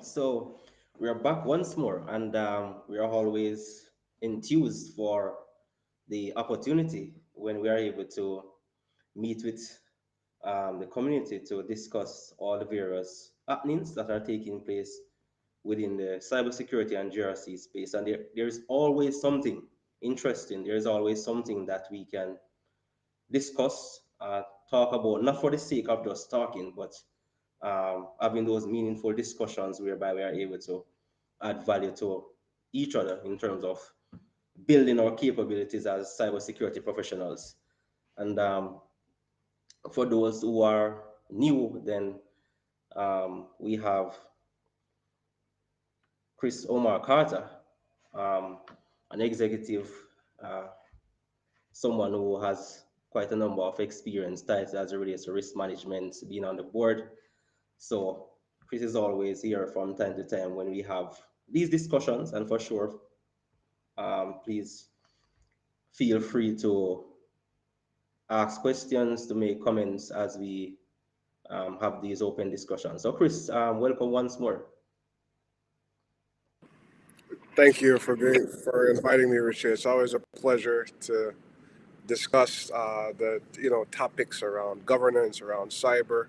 So we are back once more, and we are always enthused for the opportunity when we are able to meet with the community to discuss all the various happenings that are taking place within the cybersecurity and GRC space. And there is always something interesting. There is always something that we can discuss, talk about, not for the sake of just talking, but having those meaningful discussions whereby we are able to add value to each other in terms of building our capabilities as cybersecurity professionals. And for those who are new, then we have Chris Omar Carter, um, an executive, uh, someone who has quite a number of experience titles as it relates to risk management, being on the board. So Chris is always here from time to time when we have these discussions, and for sure, please feel free to ask questions, to make comments as we have these open discussions. So Chris, welcome once more. Thank you for inviting me, Richard. It's always a pleasure to discuss the topics around governance, around cyber,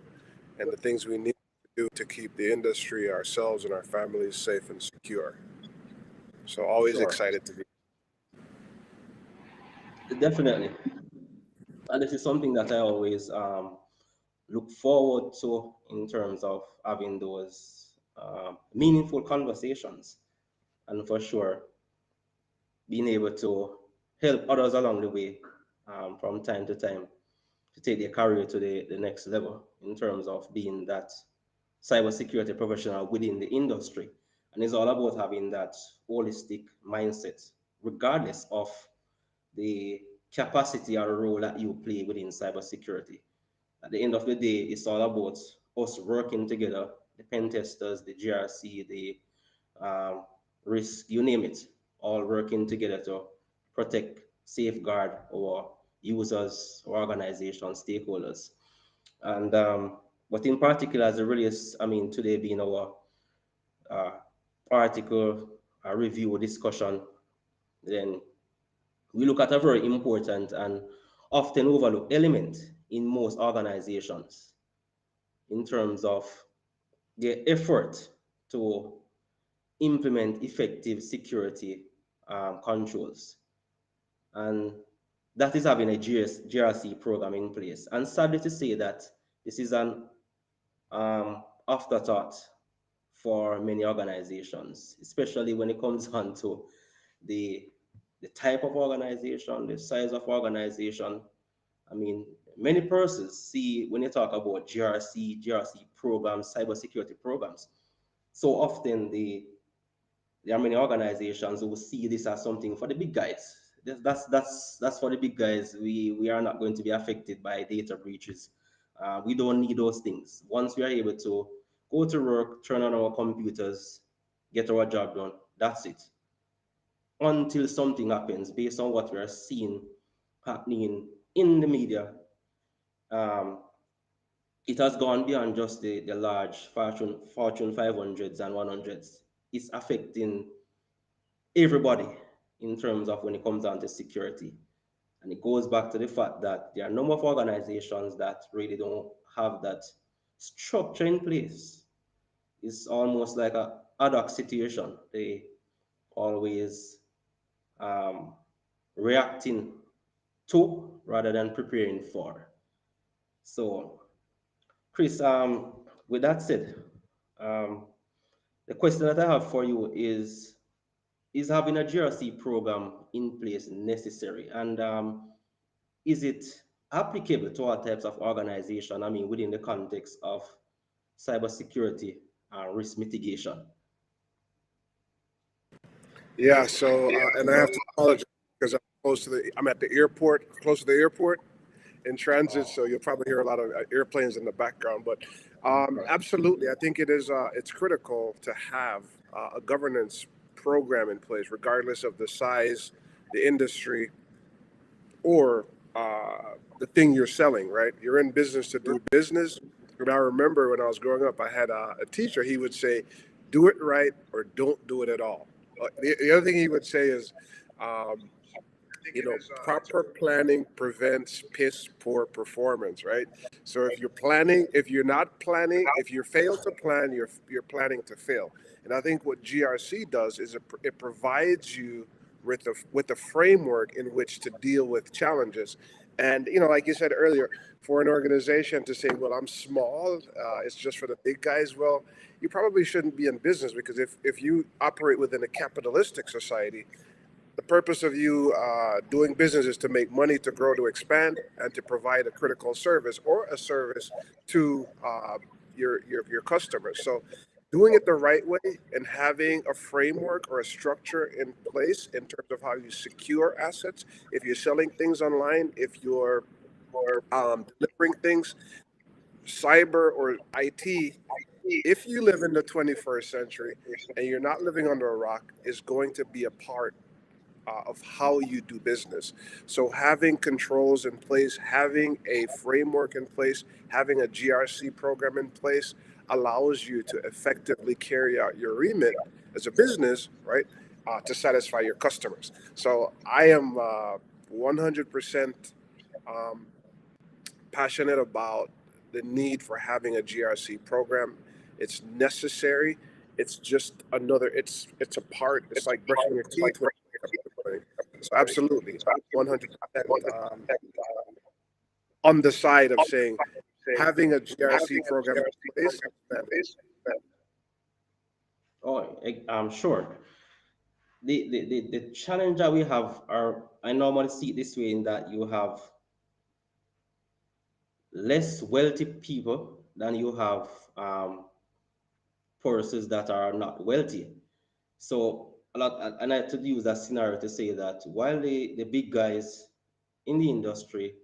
and the things we need to do to keep the industry, ourselves, and our families safe and secure. So always Sure, excited to be. definitely. And this is something that I always look forward to in terms of having those meaningful conversations, and for sure, being able to help others along the way from time to time to take their career to the next level in terms of being that cybersecurity professional within the industry. And it's all about having that holistic mindset, regardless of the capacity or role that you play within cybersecurity. At the end of the day, it's all about us working together, the pen testers, the GRC, the risk, you name it, all working together to protect, safeguard our users, organizations, stakeholders. And but in particular, as it relates, I mean, today being our uh, article review discussion, then we look at a very important and often overlooked element in most organizations in terms of their effort to implement effective security controls. And that is having a GRC program in place. And sadly to say that this is an afterthought for many organizations, especially when it comes on to the, the type of organization, the size of organization. I mean, many persons see when you talk about GRC programs, cybersecurity programs, so often there are many organizations who see this as something for the big guys. That's for the big guys. We are not going to be affected by data breaches. We don't need those things. Once we are able to go to work, turn on our computers, get our job done, that's it. Until something happens based on what we are seeing happening in the media, um, it has gone beyond just the large Fortune 500s and 100s. It's affecting everybody in terms of when it comes down to security. And it goes back to the fact that there are a number of organizations that really don't have that structure in place. It's almost like a ad hoc situation. They always um, reacting to rather than preparing for. So, Chris, with that said, um, the question that I have for you is having a GRC program in place necessary? And is it applicable to all types of organization? I mean, within the context of cybersecurity risk mitigation. Yeah. So and I have to apologize because I'm at the airport, close to the airport in transit. So you'll probably hear a lot of airplanes in the background. But absolutely, I think it's critical to have a governance program in place, regardless of the size, the industry, or the thing you're selling, right? You're in business to do business. And I remember when I was growing up, I had a teacher. He would say, do it right or don't do it at all. The other thing he would say is, um, proper planning prevents piss poor performance, right? So if you're planning, if you're not planning, if you fail to plan, you're planning to fail. And I think what GRC does is it provides you with a framework in which to deal with challenges. And like you said earlier, for an organization to say, "Well, I'm small, it's just for the big guys," well, you probably shouldn't be in business, because if you operate within a capitalistic society, the purpose of you doing business is to make money, to grow, to expand, and to provide a critical service or a service to your customers. So, doing it the right way and having a framework or a structure in place in terms of how you secure assets. If you're selling things online, if you're delivering things, cyber or IT, if you live in the 21st century and you're not living under a rock, is going to be a part of how you do business. So having controls in place, having a framework in place, having a GRC program in place allows you to effectively carry out your remit as a business, right? To satisfy your customers. So I am 100% um, passionate about the need for having a GRC program. It's necessary. It's just another. It's a part. It's like brushing your teeth. So absolutely, 100% on the side of saying having a GRC program in place. Oh, sure. The challenge that we have are, I normally see it this way, in that you have less wealthy people than you have persons that are not wealthy. So a lot, and I had to use that scenario to say that while the big guys in the industry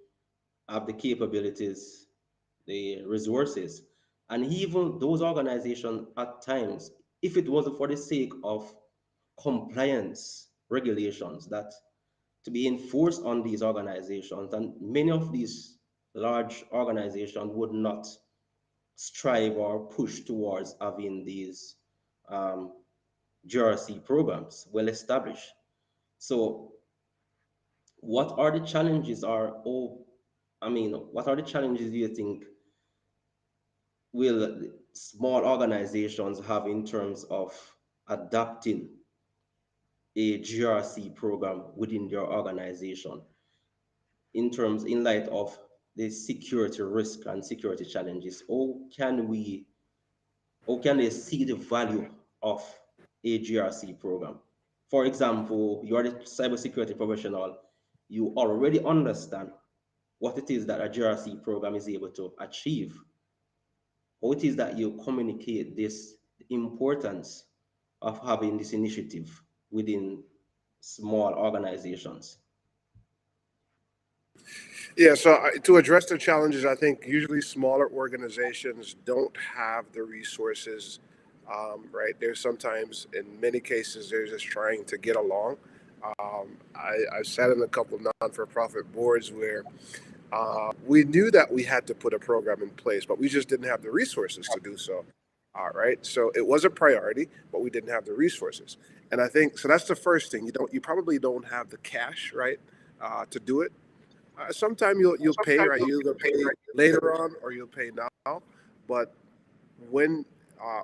have the capabilities, the resources, and even those organizations at times, if it wasn't for the sake of compliance regulations that to be enforced on these organizations, and many of these large organizations would not strive or push towards having these um, GRC programs well established. So, what are the challenges? What are the challenges do you think will small organizations have in terms of adapting a GRC program within their organization, in light of the security risk and security challenges? How can they see the value of a GRC program? For example, you are the cybersecurity professional, you already understand what it is that a GRC program is able to achieve, how it is that you communicate this importance of having this initiative within small organizations. Yeah, so to address the challenges, I think usually smaller organizations don't have the resources, right? There's sometimes, in many cases, they're just trying to get along. I've sat in a couple non-for-profit boards where we knew that we had to put a program in place, but we just didn't have the resources to do so. All right, so it was a priority, but we didn't have the resources, and I think so. That's the first thing. You probably don't have the cash, right, to do it. Sometime you'll pay, right? You'll either pay later on or you'll pay now. But when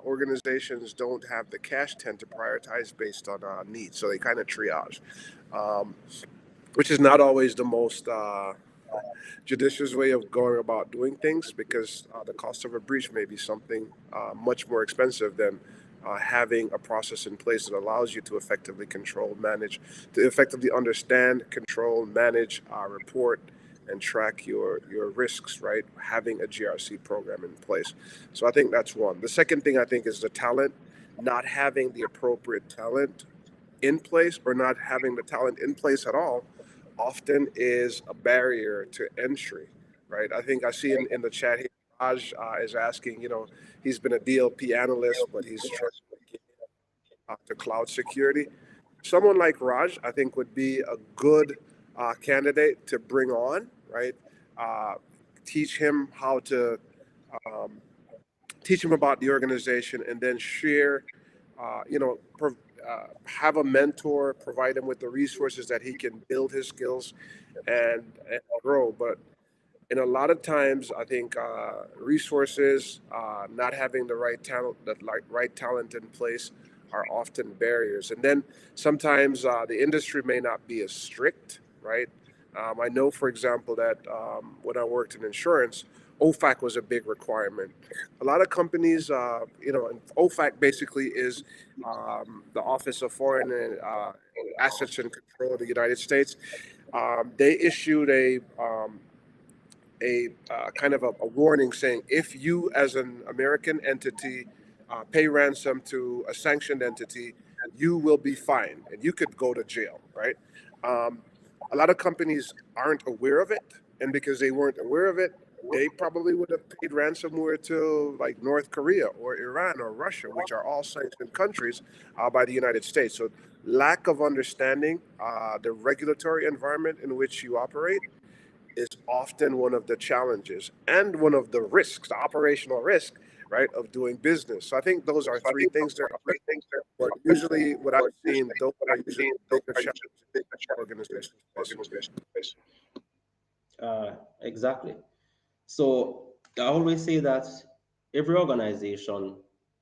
organizations don't have the cash, tend to prioritize based on needs, so they kind of triage, um, which is not always the most judicious way of going about doing things, because the cost of a breach may be something much more expensive than having a process in place that allows you to effectively control, manage, to effectively understand, control, manage, report, and track your risks, right? Having a GRC program in place. So I think that's one. The second thing I think is the talent, not having the appropriate talent in place, or not having the talent in place at all, often is a barrier to entry, right? I think I see in the chat here, Raj is asking, he's been a DLP analyst, but he's trying to cloud security. Someone like Raj, I think, would be a good candidate to bring on, right? Uh, teach him how to um, teach him about the organization, and then share have a mentor, provide him with the resources that he can build his skills and grow. But in a lot of times, I think resources, not having the right talent in place, are often barriers. And then sometimes the industry may not be as strict, right? I know, for example, that when I worked in insurance, OFAC was a big requirement. A lot of companies, and OFAC basically is the Office of Foreign Assets and Control of the United States. They issued a kind of a warning saying if you as an American entity pay ransom to a sanctioned entity, you will be fined and you could go to jail, right? Um, a lot of companies aren't aware of it, and because they weren't aware of it, they probably would have paid ransomware to like North Korea or Iran or Russia, which are all sanctioned countries by the United States. So lack of understanding the regulatory environment in which you operate is often one of the challenges and one of the risks, the operational risk, right, of doing business. So I think those are three things there. But usually, what I've seen, those are usually bigger challenges in organizations. Exactly. So I always say that every organization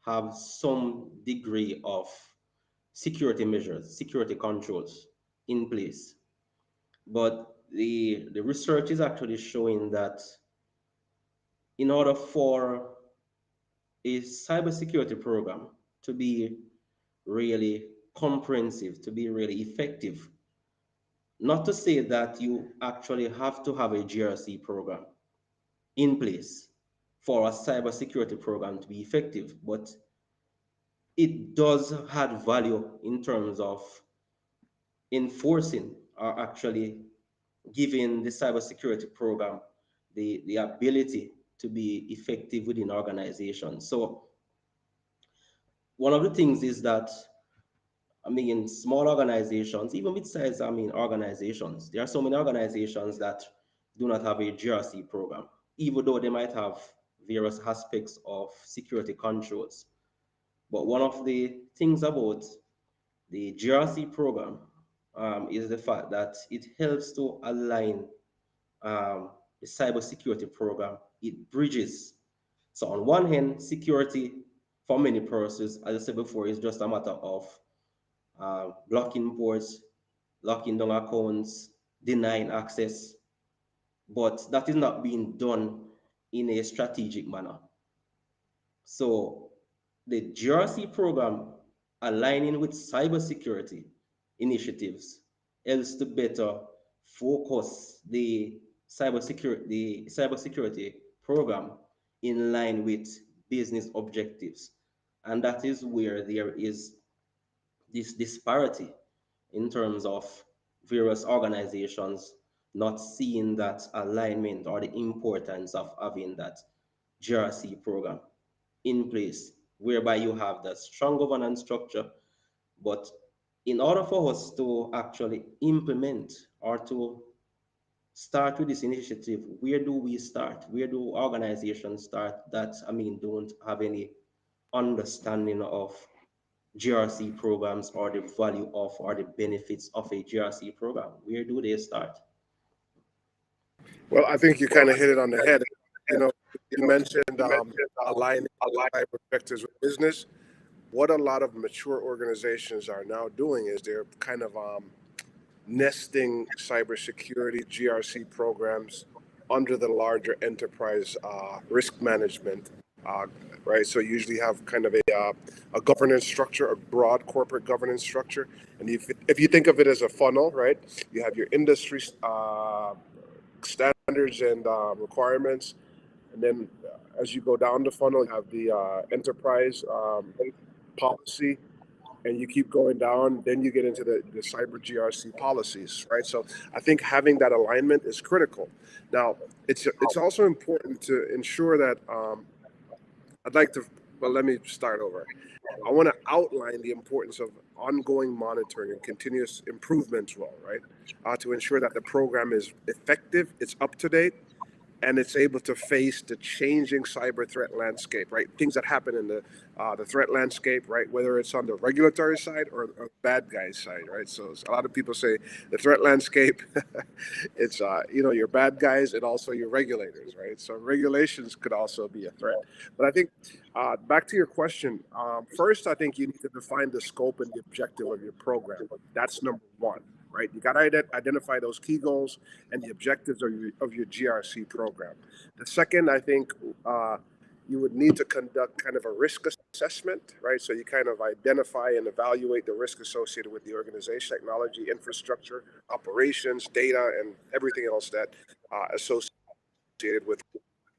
have some degree of security measures, security controls in place. But the research is actually showing that in order for a cybersecurity program to be really comprehensive, to be really effective, not to say that you actually have to have a GRC program in place for a cybersecurity program to be effective, but it does add value in terms of enforcing or actually giving the cybersecurity program the ability to be effective within organizations. So one of the things is that, I mean, small organizations, even mid-sized, organizations, there are so many organizations that do not have a GRC program, even though they might have various aspects of security controls. But one of the things about the GRC program is the fact that it helps to align the cybersecurity program. It bridges. So on one hand, security for many purposes, as I said before, is just a matter of blocking ports, locking down accounts, denying access, but that is not being done in a strategic manner. So the GRC program aligning with cybersecurity initiatives helps to better focus the cybersecurity program in line with business objectives. And that is where there is this disparity in terms of various organizations not seeing that alignment or the importance of having that GRC program in place, whereby you have the strong governance structure. But in order for us to actually implement or to start with this initiative, where do we start? Where do organizations start that, don't have any understanding of GRC programs or the value of or the benefits of a GRC program? Where do they start? Well, I think you kind of hit it on the head. You know, you mentioned aligning cyber objectives with business. What a lot of mature organizations are now doing is they're kind of nesting cybersecurity GRC programs under the larger enterprise risk management, uh, right? So you usually have kind of a governance structure, a broad corporate governance structure. And if you think of it as a funnel, right, you have your industry standards and requirements. And then as you go down the funnel, you have the enterprise policy, and you keep going down, then you get into the cyber GRC policies, right? So I think having that alignment is critical. Now, it's also important to ensure that I'd like to, well, let me start over. I want to outline the importance of ongoing monitoring and continuous improvement role, right? To ensure that the program is effective, it's up to date, and it's able to face the changing cyber threat landscape, right? Things that happen in the threat landscape, right? Whether it's on the regulatory side or bad guys side, right? So a lot of people say the threat landscape, it's your bad guys and also your regulators, right? So regulations could also be a threat. But I think back to your question, first I think you need to define the scope and the objective of your program. That's number one, right? You got to identify those key goals and the objectives of your GRC program. The second, I think, you would need to conduct kind of a risk assessment, right? So you kind of identify and evaluate the risk associated with the organization, technology, infrastructure, operations, data, and everything else that associated with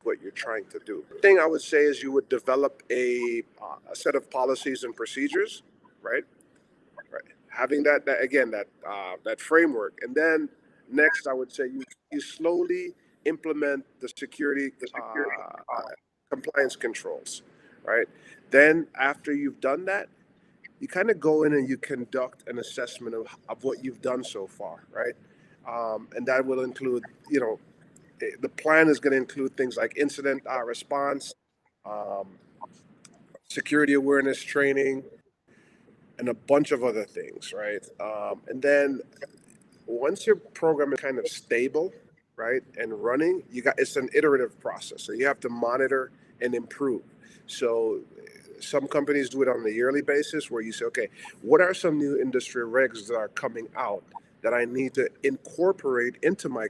what you're trying to do. The thing I would say is you would develop a set of policies and procedures, right? Right. Having that again that framework, and then next I would say you slowly implement the security compliance controls, right? Then after you've done that, you kind of go in and you conduct an assessment of what you've done so far, right? And that will include, the plan is going to include things like incident response, um, security awareness training, and a bunch of other things, right? And then once your program is kind of stable, right, and running, it's an iterative process. So you have to monitor and improve. So some companies do it on a yearly basis where you say, okay, what are some new industry regs that are coming out that I need to incorporate into my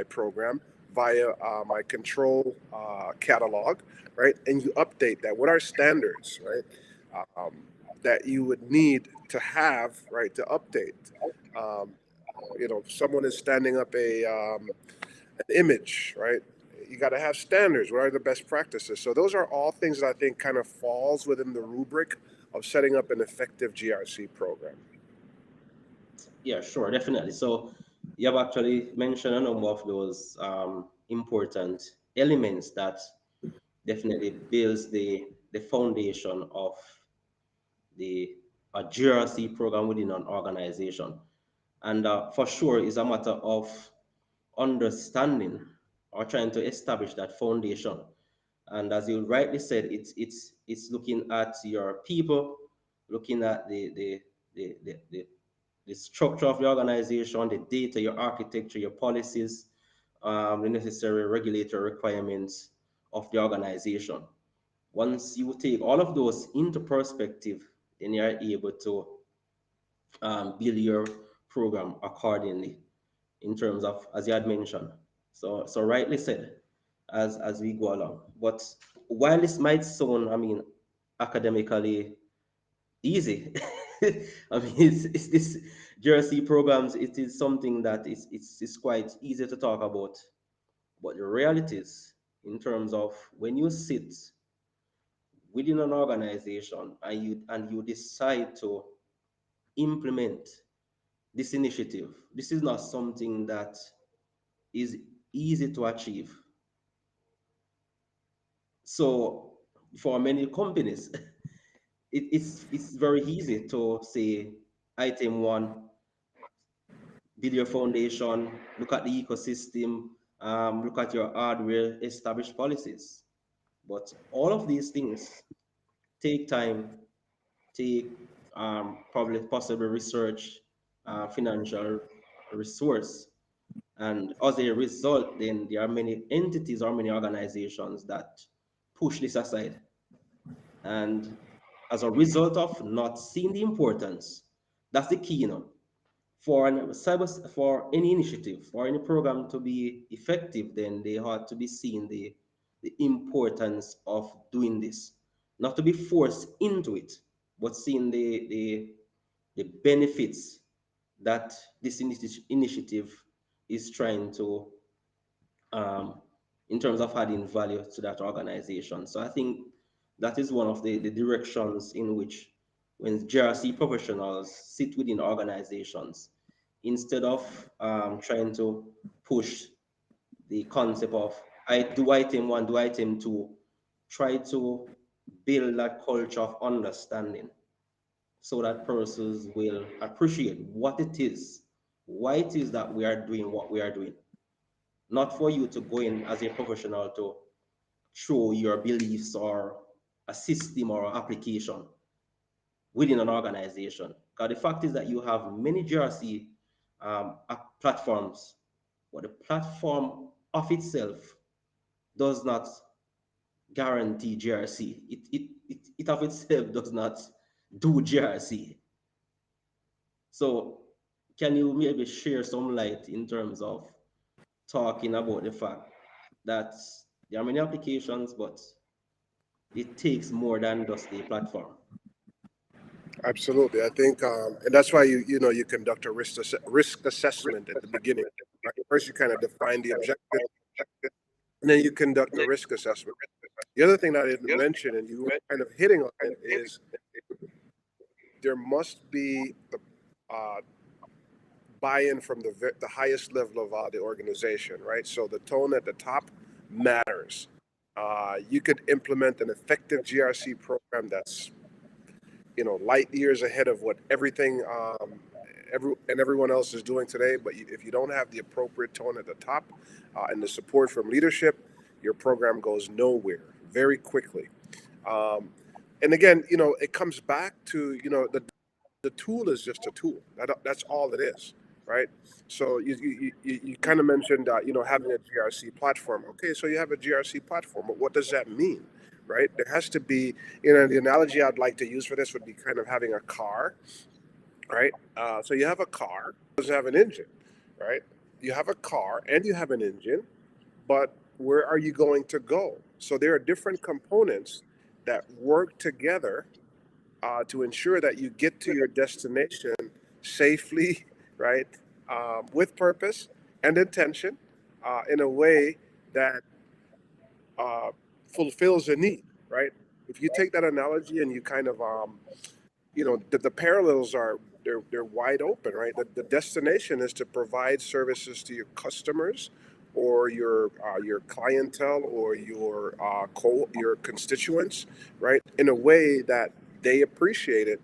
program via my control catalog, right? And you update that. What are standards, right? Um, that you would need to have, right, to update. Um, someone is standing up an image, right? You got to have standards. What are the best practices? So those are all things that I think kind of falls within the rubric of setting up an effective GRC program. Yeah, sure, definitely. So you have actually mentioned a number of those important elements that definitely builds the foundation of the a GRC program within an organization. And for sure, it's a matter of understanding or trying to establish that foundation. And as you rightly said, it's looking at your people, looking at the structure of the organization, the data, your architecture, your policies, the necessary regulatory requirements of the organization. Once you take all of those into perspective, then you are able to build your program accordingly in terms of, as you had mentioned. So rightly said, as we go along. But while this might sound, I mean, academically easy, I mean, it's this GRC programs. It is something that it's quite easy to talk about. But the realities in terms of when you sit within an organization and you decide to implement this initiative, this is not something that is easy to achieve. So for many companies, it's very easy to say item one, build your foundation, look at the ecosystem, look at your hardware, establish policies. But all of these things take time, take probably possible research, financial resource. And as a result, then there are many entities or many organizations that push this aside. And as a result of not seeing the importance, that's the key, for any initiative, for any program to be effective, then they ought to be seeing the importance of doing this. Not to be forced into it, but seeing the benefits that this initiative is trying to um, in terms of adding value to that organization. So I think that is one of the directions in which when GRC professionals sit within organizations, instead of trying to push the concept of I do item one, do item two, try to build that culture of understanding so that persons will appreciate what it is, why it is that we are doing what we are doing. not for you to go in as a professional to show your beliefs or a system or application within an organization. Because the fact is that you have many GRC platforms, but the platform of itself does not guarantee GRC. It of itself does not do GRC. So can you maybe share some light in terms of talking about the fact that there are many applications, but it takes more than just a platform? Absolutely. I think, and that's why you conduct a risk assessment at the beginning. Right? First, you kind of define the objective, and then you conduct the risk assessment. The other thing that I didn't mention, and you were kind of hitting on it, is there must be the buy-in from the highest level of the organization, right? So the tone at the top matters. You could implement an effective GRC program that's light years ahead of what everyone else is doing today. But if you don't have the appropriate tone at the top and the support from leadership, your program goes nowhere very quickly. And again, it comes back to the tool is just a tool. That's all it is, right? So you kind of mentioned having a GRC platform. Okay, so you have a GRC platform, but what does that mean? Right? There has to be, the analogy I'd like to use for this would be kind of having a car, right? So you have a car, it does have an engine, right? You have a car and you have an engine, but where are you going to go? So there are different components that work together to ensure that you get to your destination safely, right? With purpose and intention, in a way that fulfills a need, right? If you take that analogy and you kind of, the parallels are they're wide open, right? The destination is to provide services to your customers or your clientele or your constituents, right? In a way that they appreciate it,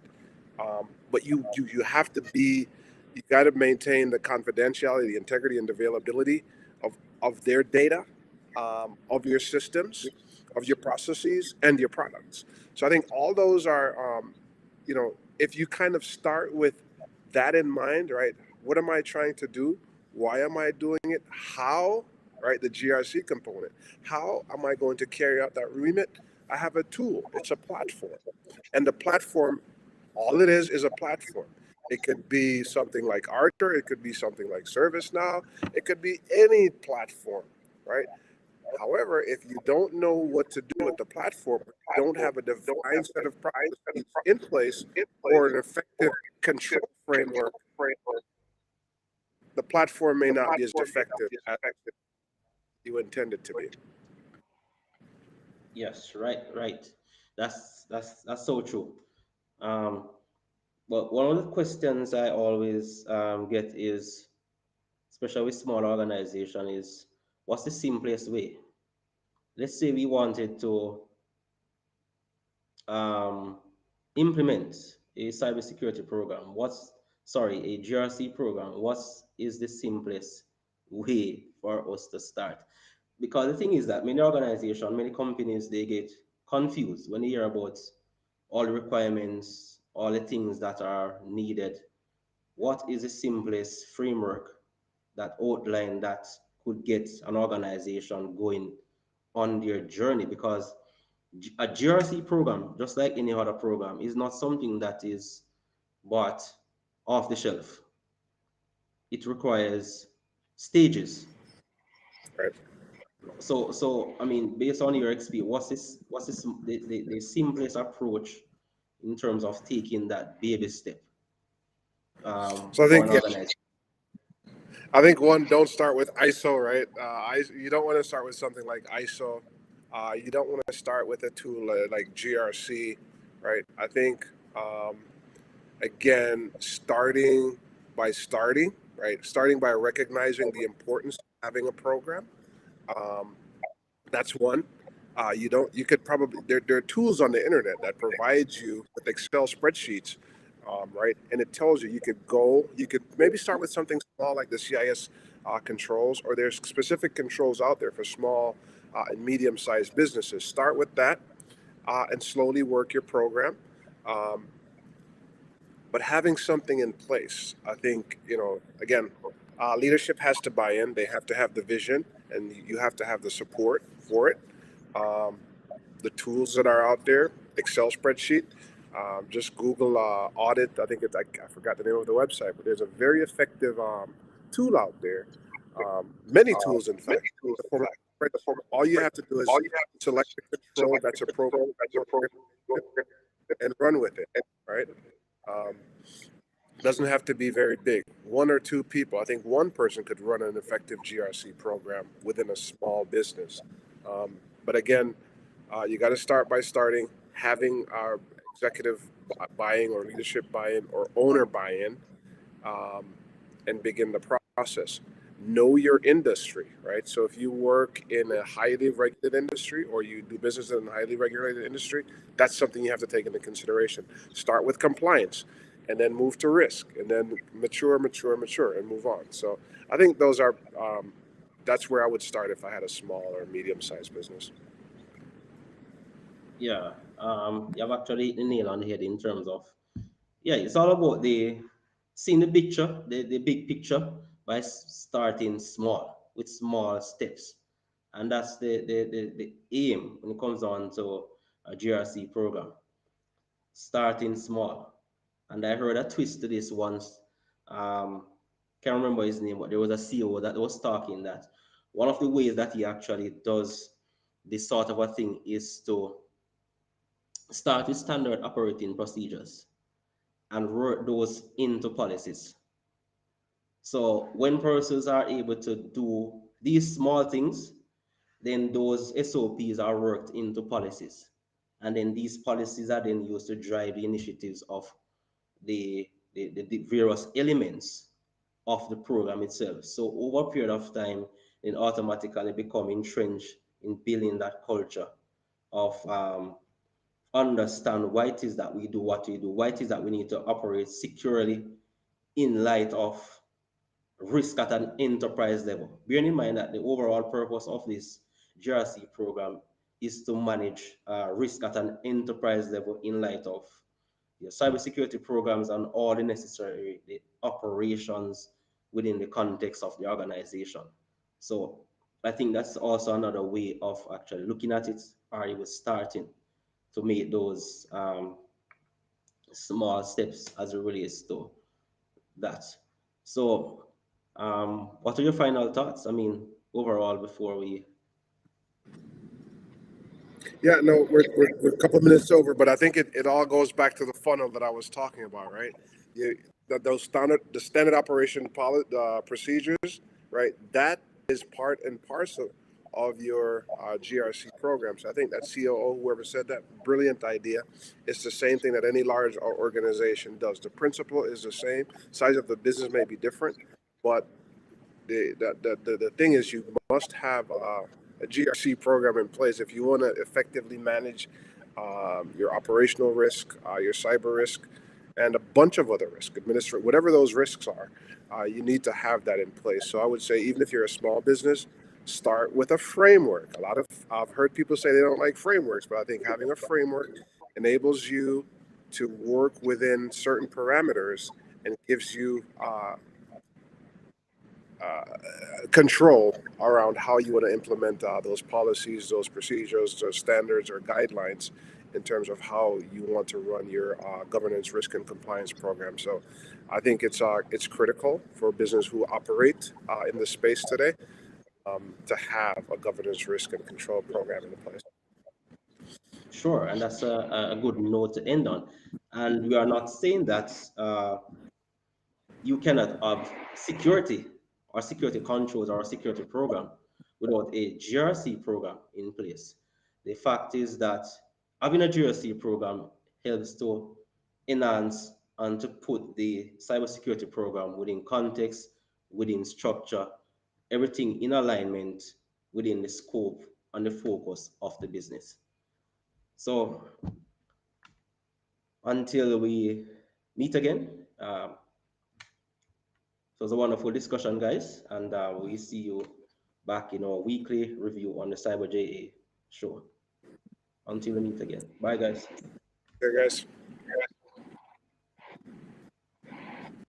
but you have to be you got to maintain the confidentiality, the integrity, and availability of their data, of your systems, of your processes, and your products. So I think all those are, if you kind of start with that in mind, right? What am I trying to do? Why am I doing it? How, right? The GRC component. How am I going to carry out that remit? I have a tool. It's a platform. And the platform, all it is a platform. It could be something like Archer. It could be something like ServiceNow. It could be any platform, right? However, if you don't know what to do with the platform, don't have a defined set of processes in place or an effective control framework, the platform may not be as effective as you intend it to be. Yes, right, right. That's so true. Um, but one of the questions I always get is, especially with small organization, is what's the simplest way? Let's say we wanted to um, implement a cybersecurity program. A GRC program. What is the simplest way for us to start? Because the thing is that many organizations, many companies, they get confused when they hear about all the requirements, all the things that are needed. What is the simplest framework that outline that could get an organization going on their journey? Because a GRC program, just like any other program, is not something that is bought off the shelf. It requires stages. Right. So I mean, based on your experience, the simplest approach in terms of taking that baby step So I for think an yeah, organization? I think one, don't start with ISO, right? You don't want to start with something like ISO. You don't want to start with a tool like GRC, right? I think again, starting, right? Starting by recognizing the importance of having a program. Um, that's one. You could probably there are tools on the internet that provides you with Excel spreadsheets, right? And it tells you you could maybe start with something small like the CIS controls, or there's specific controls out there for small and medium-sized businesses. Start with that and slowly work your program. Um, but having something in place, I think, again, leadership has to buy in. They have to have the vision, and you have to have the support for it. Um, the tools that are out there, Excel spreadsheet, just Google audit. I think I forgot the name of the website, but there's a very effective tool out there. Many tools, in fact. The form of spreadsheet. All you have to do is select the control that's appropriate and run with it, right? Um, doesn't have to be very big. One or two people. I think one person could run an effective GRC program within a small business. But again, you got to start by having our executive buy-in or leadership buy-in or owner buy-in, um, and begin the process. Know your industry, right? So if you work in a highly regulated industry or you do business in a highly regulated industry, that's something you have to take into consideration. Start with compliance and then move to risk and then mature and move on. So I think that's where I would start if I had a small or medium-sized business. Yeah, you have actually hit the nail on the head in terms of, yeah, it's all about the seeing the picture, the big picture by starting small with small steps. And that's the aim when it comes on to a GRC program, starting small. And I heard a twist to this once. Can't remember his name, but there was a CEO that was talking that one of the ways that he actually does this sort of a thing is to start with standard operating procedures and work those into policies. So when persons are able to do these small things, then those SOPs are worked into policies. And then these policies are then used to drive the initiatives of the various elements of the program itself. So over a period of time, it automatically become entrenched in building that culture of understand why it is that we do what we do, why it is that we need to operate securely in light of risk at an enterprise level. Bearing in mind that the overall purpose of this GRC program is to manage risk at an enterprise level in light of your cybersecurity programs and all the necessary the operations within the context of the organization. So I think that's also another way of actually looking at it, or even starting to make those small steps as it relates to that. So, what are your final thoughts? I mean, overall, before we. Yeah, no, we're a couple of minutes over, but I think it all goes back to the funnel that I was talking about, right? Those the standard operation procedures, right? That is part and parcel of your GRC program. So I think that COO, whoever said that, brilliant idea. It's the same thing that any large organization does. The principle is the same. Size of the business may be different, but the thing is you must have a GRC program in place if you want to effectively manage your operational risk, your cyber risk, and a bunch of other risks, administrate whatever those risks are. You need to have that in place. So I would say even if you're a small business, start with a framework. I've heard people say they don't like frameworks, but I think having a framework enables you to work within certain parameters and gives you control around how you want to implement those policies, those procedures, those standards or guidelines in terms of how you want to run your governance, risk, and compliance program. So, I think it's critical for business who operate in the space today to have a governance, risk, and control program in place. Sure, and that's a good note to end on. And we are not saying that you cannot have security or security controls or a security program without a GRC program in place. The fact is that having a GRC program helps to enhance and to put the cybersecurity program within context, within structure, everything in alignment within the scope and the focus of the business. So until we meet again, So it's a wonderful discussion, guys, and we see you back in our weekly review on the CyberJA show. Until we meet again. Bye, guys. There, guys.